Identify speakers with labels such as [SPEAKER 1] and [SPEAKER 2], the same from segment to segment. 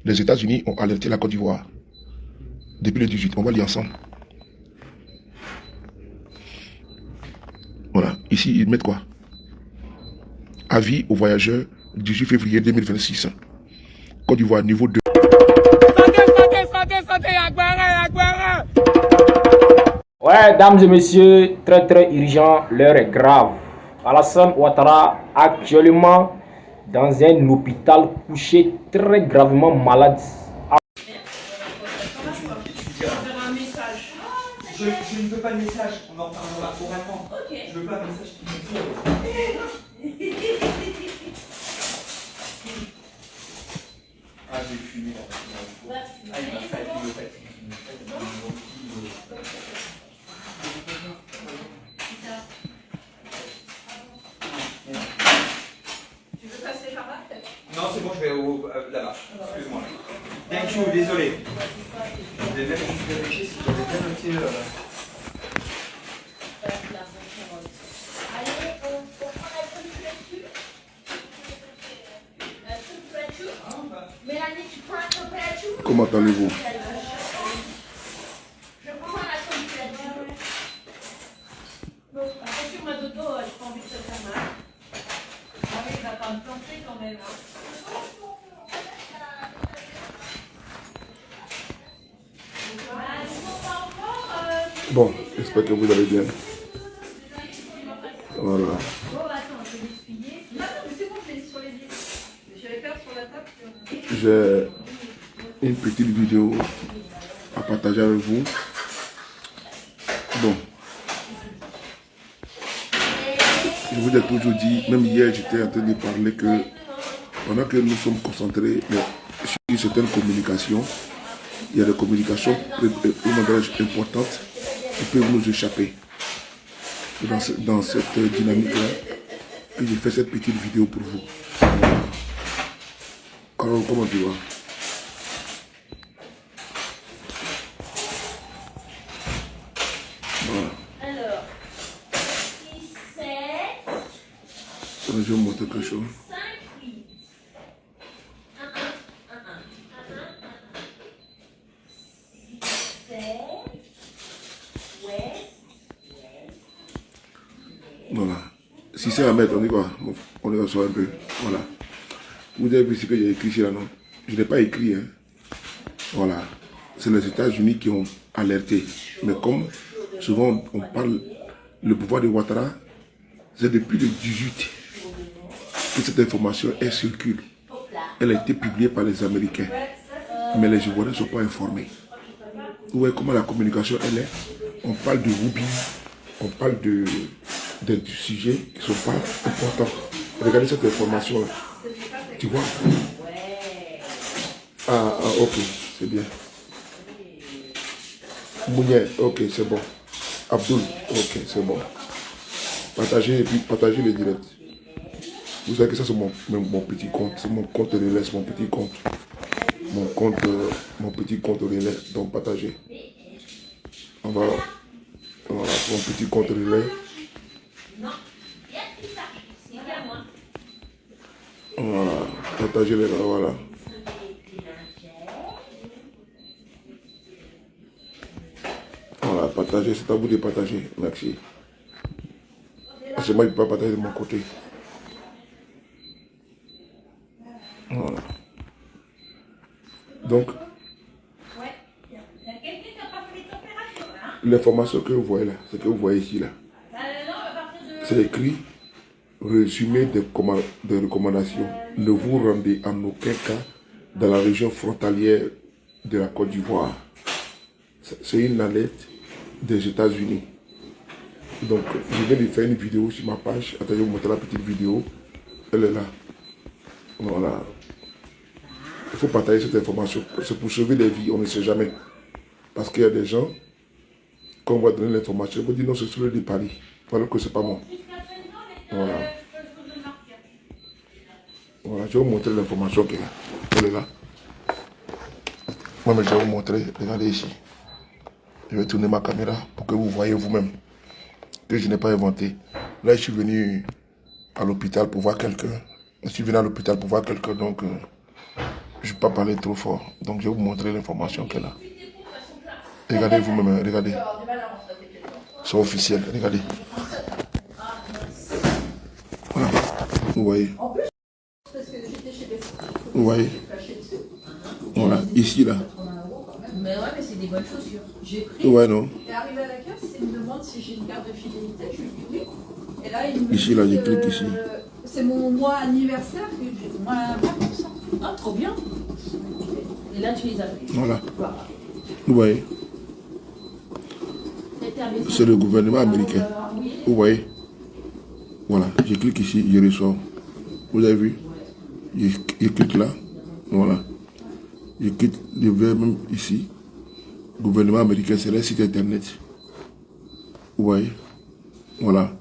[SPEAKER 1] Les États-Unis ont alerté la Côte d'Ivoire. Depuis le 18, on va lire ensemble. Voilà, ici ils mettent quoi? Avis aux voyageurs, 18 février 2026. Côte d'Ivoire, niveau 2.
[SPEAKER 2] Ouais, dames et messieurs, très urgent, l'heure est grave. Alassane Ouattara, actuellement dans un hôpital couché, très gravement malade.
[SPEAKER 3] Je ne veux pas de message, on en parlera oralement. Okay. Je veux pas un message qui me dit. Ah, j'ai fumé là. Ah, il m'a fatigué. Tu veux passer par là peut-être? Non, c'est bon, je vais là-bas. Excuse-moi. Thank you, désolé. Je vais même juste vérifier si j'avais bien noté.
[SPEAKER 4] Allez, on prend la température. La température. Mélanie, tu prends la température.
[SPEAKER 1] Comment allez-vous?
[SPEAKER 4] Je prends la température. Bon, attention, ma dodo, j'ai pas envie de te faire mal. Ah oui, il va pas me planter quand même. Hein.
[SPEAKER 1] Bon, j'espère que vous allez bien. Voilà.
[SPEAKER 4] Bon, attends, je vais l'essuyer. Non, mais c'est bon, je l'ai mis sur les yeux. Je vais faire sur la table.
[SPEAKER 1] J'ai une petite vidéo à partager avec vous. Bon. Je vous ai toujours dit, même hier, j'étais en train de parler que pendant que nous sommes concentrés sur certaines communications, il y a des communications importantes qui peuvent nous échapper. C'est dans cette dynamique-là que j'ai fait cette petite vidéo pour vous. Carole, comment tu vas? Voilà.
[SPEAKER 4] Alors, 6, 7.
[SPEAKER 1] Je vais vous montrer quelque chose.
[SPEAKER 4] 5, 8. 1, 1, 1, 1. 7. Ouais.
[SPEAKER 1] Voilà. Si c'est à mettre, on dit quoi? On les reçoit un peu. Voilà. Vous avez vu ce que j'ai écrit ici là, non? Je n'ai pas écrit, hein. Voilà. C'est les États-Unis qui ont alerté. Mais comme souvent on parle, le pouvoir de Ouattara, c'est depuis le 18 que cette information circule. Elle a été publiée par les Américains. Mais les Ivoiriens ne sont pas informés. Vous voyez comment la communication elle est? On parle de Roubi, on parle de sujets qui ne sont pas importants. Regardez cette information-là. Tu vois? Ah, ok, c'est bien. Mounier, ok, c'est bon. Abdul, ok, c'est bon. Partagez et puis partagez les directs. Vous savez que ça c'est mon petit compte, c'est mon compte relais, c'est mon petit compte. Mon petit compte relais, donc partagez. Voilà, mon petit compte relais. Voilà, partagez les gars, voilà. Voilà, partagez, c'est à vous de partager, merci. Parce que moi je ne peux pas partager de mon côté. Voilà. Donc, l'information que vous voyez là, ce que vous voyez ici là, c'est écrit résumé des recommandations. Ne vous rendez en aucun cas dans la région frontalière de la Côte d'Ivoire. C'est une alerte des États-Unis. Donc, je viens de faire une vidéo sur ma page. Attendez, je vais vous montrer la petite vidéo. Elle est là. Voilà. Il faut partager cette information. C'est pour sauver des vies, on ne sait jamais. Parce qu'il y a des gens, quand on va donner l'information, ils vont dire non, c'est celui de Paris. Alors que c'est pas moi. Voilà. Voilà, je vais vous montrer l'information qui est là. Elle est là. Moi, mais je vais vous montrer. Regardez ici. Je vais tourner ma caméra pour que vous voyez vous-même que je n'ai pas inventé. Là, je suis venu à l'hôpital pour voir quelqu'un. Je suis venu à l'hôpital pour voir quelqu'un, donc je ne vais pas parler trop fort. Donc je vais vous montrer l'information qu'elle a. Regardez vous-même, regardez. C'est officiel, regardez. Voilà, vous voyez. Vous voyez. Voilà, ici là.
[SPEAKER 4] Mais ouais, mais c'est des bonnes chaussures. J'ai pris.
[SPEAKER 1] Ouais, non.
[SPEAKER 4] Et arrivé à la caisse, il me demande si j'ai une carte de fidélité. Je lui dis oui. Et là, il me
[SPEAKER 1] Ici,
[SPEAKER 4] dit,
[SPEAKER 1] là, j'ai cliqué ici.
[SPEAKER 4] C'est mon mois anniversaire. Et j'ai moins 20%. Ah, trop bien. Et là, tu les as pris.
[SPEAKER 1] Voilà. Vous voyez. C'est le gouvernement américain. Vous voyez. Voilà, je clique ici, je reçois. Vous avez vu? Je clique là. Voilà. Je clique, je vais même ici. Gouvernement américain, c'est le site internet. Vous voyez? Voilà.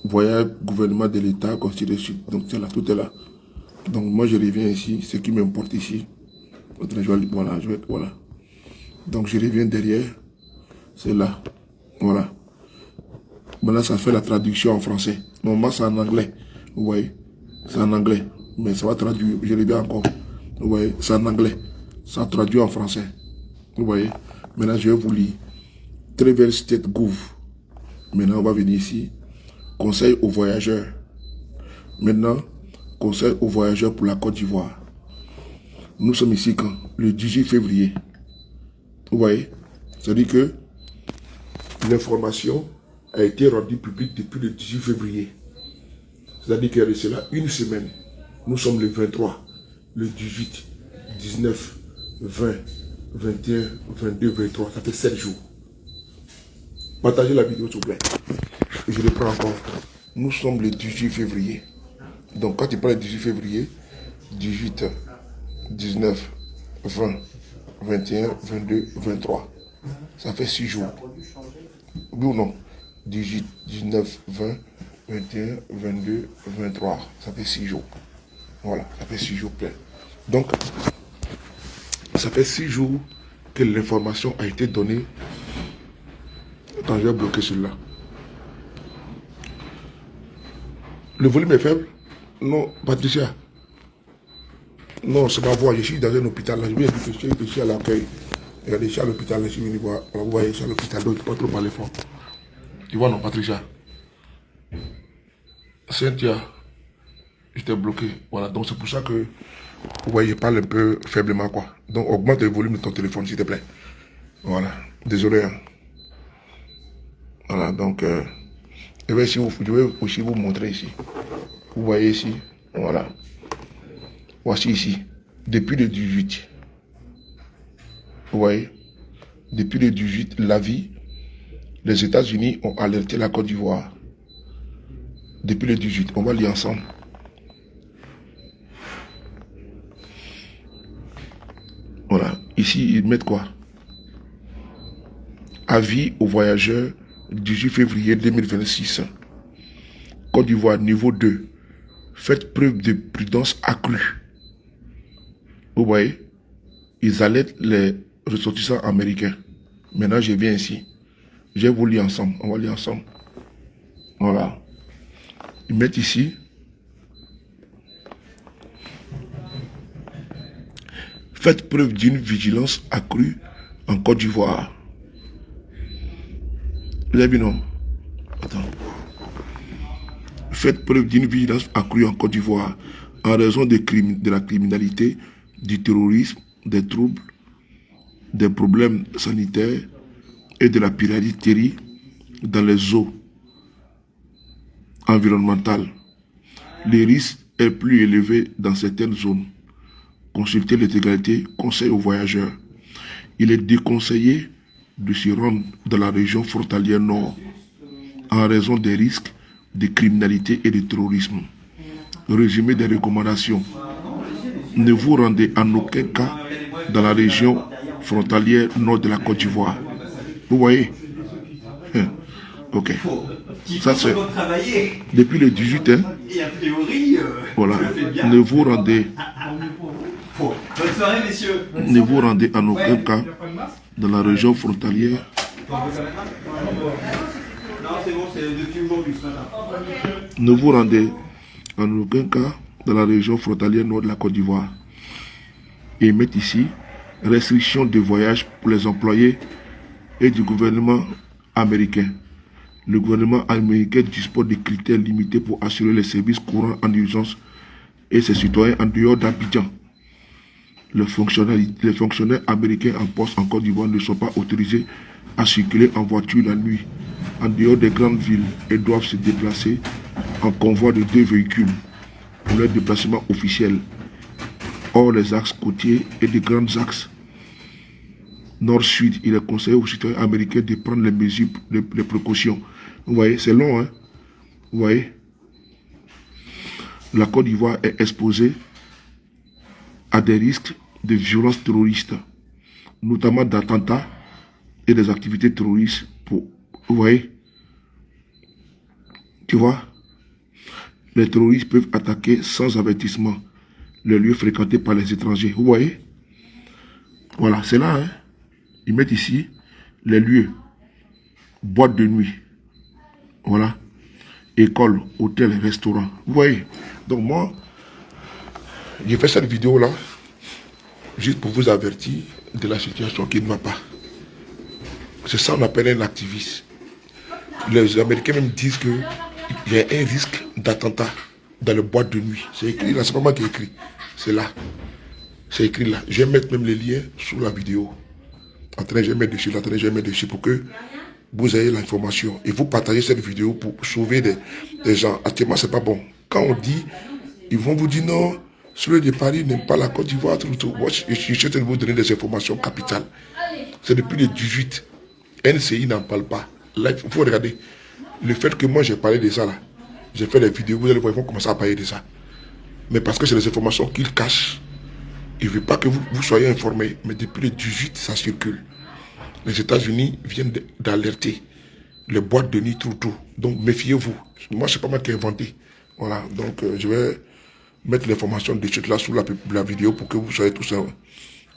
[SPEAKER 1] Vous voyez, gouvernement de l'État, constitution. Donc c'est là, tout est là. Donc moi je reviens ici, ce qui m'importe ici. Voilà, voilà. Donc je reviens derrière. C'est là. Voilà. Maintenant ça fait la traduction en français. Normalement c'est en anglais. Vous voyez? C'est en anglais. Mais ça va traduire. Je reviens encore. Vous voyez? C'est en anglais. Ça traduit en français. Vous voyez? Maintenant je vais vous lire. Travel State Gouv. Maintenant on va venir ici. Conseil aux voyageurs. Maintenant, conseil aux voyageurs pour la Côte d'Ivoire. Nous sommes ici quand? Le 18 février. Vous voyez? C'est-à-dire que l'information a été rendue publique depuis le 18 février. C'est-à-dire qu'il y a de cela une semaine. Nous sommes le 23, le 18, 19, 20, 21, 22, 23. Ça fait 7 jours. Partagez la vidéo s'il vous plaît. Et je le prends encore. Nous sommes le 18 février. Donc quand tu prends le 18 février, 18, 19, 20, 21, 22, 23. Ça fait 6 jours. Oui ou non? 18, 19, 20, 21, 22, 23. Ça fait 6 jours. Voilà, ça fait 6 jours plein. Donc, ça fait 6 jours que l'information a été donnée. Attends, je vais bloquer celui-là. Le volume est faible? Non, Patricia. Non, c'est ma voix. Je suis dans un hôpital. Là. Je viens de je suis à l'accueil. Regardez, je suis à l'hôpital. Je suis venu voir. Vous voyez, je suis à l'hôpital. Donc, il ne faut pas trop parler fort. Tu vois, non, Patricia? Cynthia, j'étais bloqué. Voilà, donc c'est pour ça que vous voyez, je parle un peu faiblement, quoi. Donc, augmente le volume de ton téléphone, s'il te plaît. Voilà. Désolé. Hein. Voilà, donc, je vais aussi vous montrer ici. Vous voyez ici, voilà. Voici ici, depuis le 18. Vous voyez, depuis le 18, l'avis, les États-Unis ont alerté la Côte d'Ivoire. Depuis le 18, on va lire ensemble. Voilà, ici, ils mettent quoi? Avis aux voyageurs, 18 février 2026. Côte d'Ivoire, niveau 2. Faites preuve de prudence accrue. Vous voyez, ils alertent les ressortissants américains. Maintenant, je viens ici. Je vais vous lire ensemble. On va lire ensemble. Voilà. Ils mettent ici. Faites preuve d'une vigilance accrue en Côte d'Ivoire. Vous avez vu, non? Attends. Faites preuve d'une vigilance accrue en Côte d'Ivoire en raison de la criminalité, du terrorisme, des troubles, des problèmes sanitaires et de la piraterie dans les eaux environnementales. Le risque est plus élevé dans certaines zones. Consultez l'intégralité, conseil aux voyageurs. Il est déconseillé de se rendre dans la région frontalière nord en raison des risques de criminalité et de terrorisme. Résumé des recommandations. Ne vous rendez en aucun cas dans la région frontalière nord de la Côte d'Ivoire. Vous voyez? Ok. Ça c'est depuis le 18. Hein?
[SPEAKER 3] Et a priori,
[SPEAKER 1] voilà. Ne vous rendez.
[SPEAKER 3] Bonne soirée, messieurs.
[SPEAKER 1] Ne vous rendez en aucun cas dans la région frontalière.
[SPEAKER 3] Non, c'est bon, c'est depuis aujourd'hui ce matin.
[SPEAKER 1] Ne vous rendez en aucun cas dans la région frontalière nord de la Côte d'Ivoire. Et ils mettent ici restriction de voyage pour les employés et du gouvernement américain. Le gouvernement américain dispose de critères limités pour assurer les services courants en urgence et ses citoyens en dehors d'Abidjan. Les fonctionnaires américains en poste en Côte d'Ivoire ne sont pas autorisés à circuler en voiture la nuit en dehors des grandes villes et doivent se déplacer en convoi de 2 véhicules pour leur déplacement officiel. Hors les axes côtiers et des grands axes nord-sud, il est conseillé aux citoyens américains de prendre les mesures, les précautions. Vous voyez, c'est long, hein? Vous voyez? La Côte d'Ivoire est exposée à des risques de violences terroristes, notamment d'attentats et des activités terroristes. Vous voyez? Tu vois? Les terroristes peuvent attaquer sans avertissement les lieux fréquentés par les étrangers. Vous voyez? Voilà, c'est là, hein? Ils mettent ici les lieux. Boîte de nuit. Voilà. École, hôtel, restaurant. Vous voyez? Donc moi, j'ai fait cette vidéo-là juste pour vous avertir de la situation qui ne va pas. C'est ça qu'on appelle un activiste. Les Américains même disent qu'il y a un risque d'attentat dans les boîtes de nuit. C'est écrit là, c'est pas moi qui ai écrit. C'est là. C'est écrit là. Je vais mettre même les liens sous la vidéo. Je vais mettre dessus pour que vous ayez l'information. Et vous partagez cette vidéo pour sauver des gens. Actuellement, c'est pas bon. Quand on dit, ils vont vous dire non, celui de Paris n'aime pas la Côte d'Ivoire, tout. Moi, je suis en train de vous donner des informations capitales. C'est depuis le 18. NCI n'en parle pas. Là, il faut regarder. Le fait que moi, j'ai parlé de ça, là, j'ai fait des vidéos, vous allez voir, ils vont commencer à parler de ça. Mais parce que c'est des informations qu'ils cachent. Il ne veut pas que vous soyez informés. Mais depuis le 18, ça circule. Les États-Unis viennent d'alerter. Les boîtes de nuit, tout. Donc, méfiez-vous. Moi, c'est pas moi qui ai inventé. Voilà. Donc, je vais mettre l'information de suite là sous la vidéo pour que vous soyez tous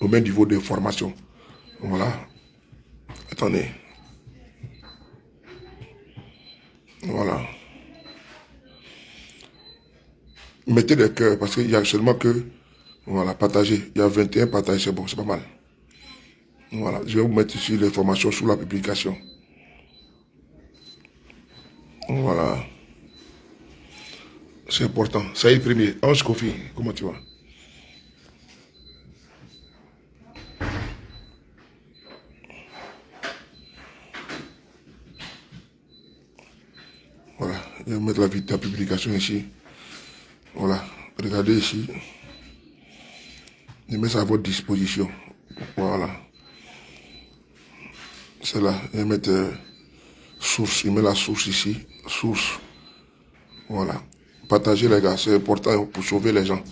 [SPEAKER 1] au même niveau d'information. Voilà. Attendez. Voilà. Mettez des cœurs parce qu'il y a seulement que... Voilà, partagez. Il y a 21 partagés, c'est bon, c'est pas mal. Voilà, je vais vous mettre ici l'information sous la publication. Voilà. C'est important. Ça y est, premier. Ange Kofi, comment tu vas? Voilà, je vais mettre la publication ici. Voilà, regardez ici. Je mets ça à votre disposition. Voilà. C'est là. Je vais mettre source. Je mets la source ici. Source. Voilà. Partagez les gars. C'est important pour sauver les gens.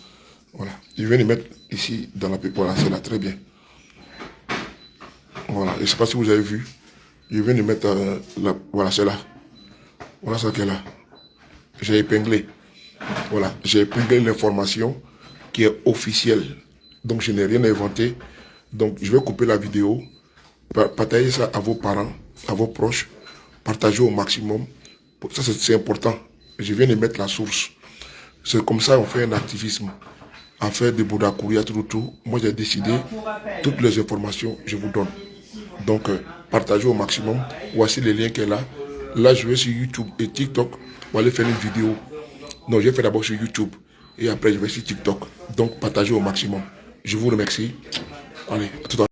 [SPEAKER 1] Voilà. Je viens de mettre ici dans la voilà, c'est là. Très bien. Voilà. Je ne sais pas si vous avez vu. Je viens de mettre voilà, c'est là. Voilà ça qui est là. J'ai épinglé. Voilà. J'ai épinglé l'information qui est officielle. Donc, je n'ai rien inventé. Donc, je vais couper la vidéo. Partagez ça à vos parents, à vos proches. Partagez au maximum. Ça, c'est important. Je viens de mettre la source. C'est comme ça qu'on fait un activisme. À faire des Boudakouria, tout. Moi, j'ai décidé. Toutes les informations, je vous donne. Donc, partagez au maximum. Voici les liens qui est là. Là, je vais sur YouTube et TikTok. On va aller faire une vidéo. Non, je vais faire d'abord sur YouTube. Et après, je vais sur TikTok. Donc, partagez au maximum. Je vous remercie. Allez, à tout à l'heure.